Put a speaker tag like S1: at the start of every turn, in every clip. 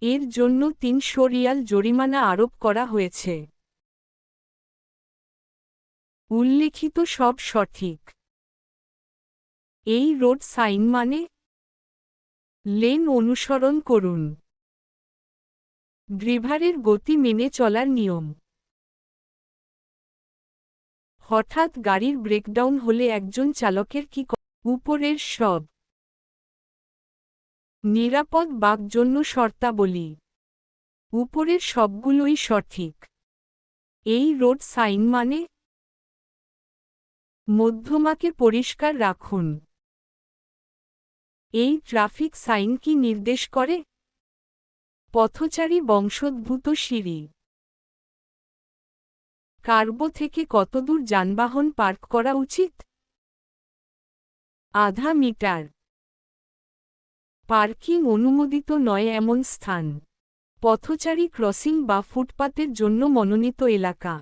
S1: এর জন্য ৩০০ রিয়াল জরিমানা আরোপ করা হয়েছে। উল্লেখিত সব সঠিক। এই রোড সাইন মানে লেন অনুসরণ করুন। ড্রাইভারের গতি মেনে চলার নিয়ম। হঠাৎ গাড়ির ব্রেকডাউন হলে একজন চালকের কি উপরের সব নিরাপদ বাক জন্য শর্তাবলী। উপরের সবগুলোই সঠিক। এই রোড সাইন মানে মধ্যমাকে পরিষ্কার রাখুন। এই ট্রাফিক সাইন কি নির্দেশ করে? পথচারী বংশোদ্ভূত সিঁড়ি। কার্গো থেকে কতদূর যানবাহন পার্ক করা উচিত? আধা মিটার। পার্কিং অনুমোদিত নয় এমন স্থান। পথচারী ক্রসিং বা ফুটপাতের জন্য মনোনীত এলাকা।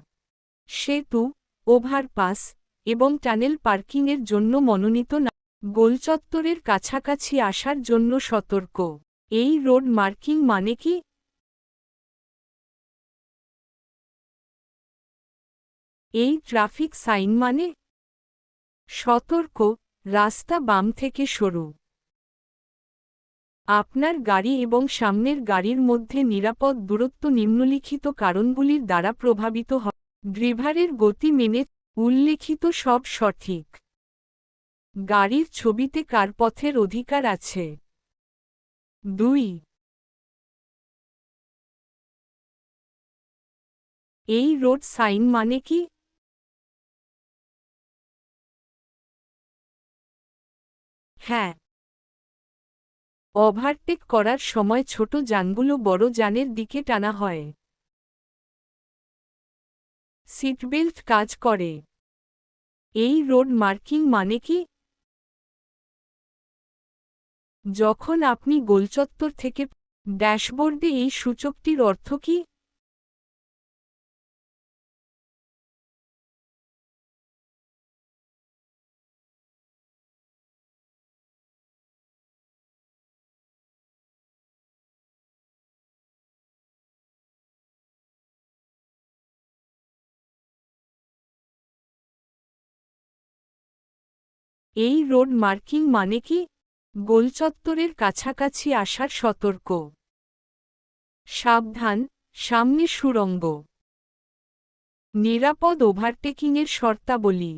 S1: সেতু, ওভারপাস এবং টানেল পার্কিংয়ের জন্য মনোনীত না। গোলচত্বরের কাছাকাছি আসার জন্য সতর্ক। এই রোড মার্কিং মানে কি? এই ট্রাফিক সাইন মানে সতর্ক, রাস্তা বাম থেকে সরু। আপনার গাড়ি এবং সামনের গাড়ির মধ্যে নিরাপদ দূরত্ব নিম্নলিখিত কারণগুলির দ্বারা প্রভাবিত হয়। ড্রাইভারের গতি মেনে উল্লেখিত সব সঠিক। গাড়ির ছবিতে কার পথের অধিকার আছে? ২। এই রোড সাইন মানে কি? হ্যাঁ। ওভারটেক করার সময় ছোট যানগুলো বড় যানের দিকে টানা হয়। সিটবেল্ট কাজ করে। এই রোড মার্কিং মানে কি? যখন আপনি গোলচত্বর থেকে ড্যাশবোর্ডে এই সূচকটির অর্থ কি? এই রোড মার্কিং মানে কি? গোলচত্বরের কাছাকাছি আসার সতর্ক। সাবধান, সামনে সুড়ঙ্গ। নিরাপদ ওভারটেকিংয়ের শর্তাবলী।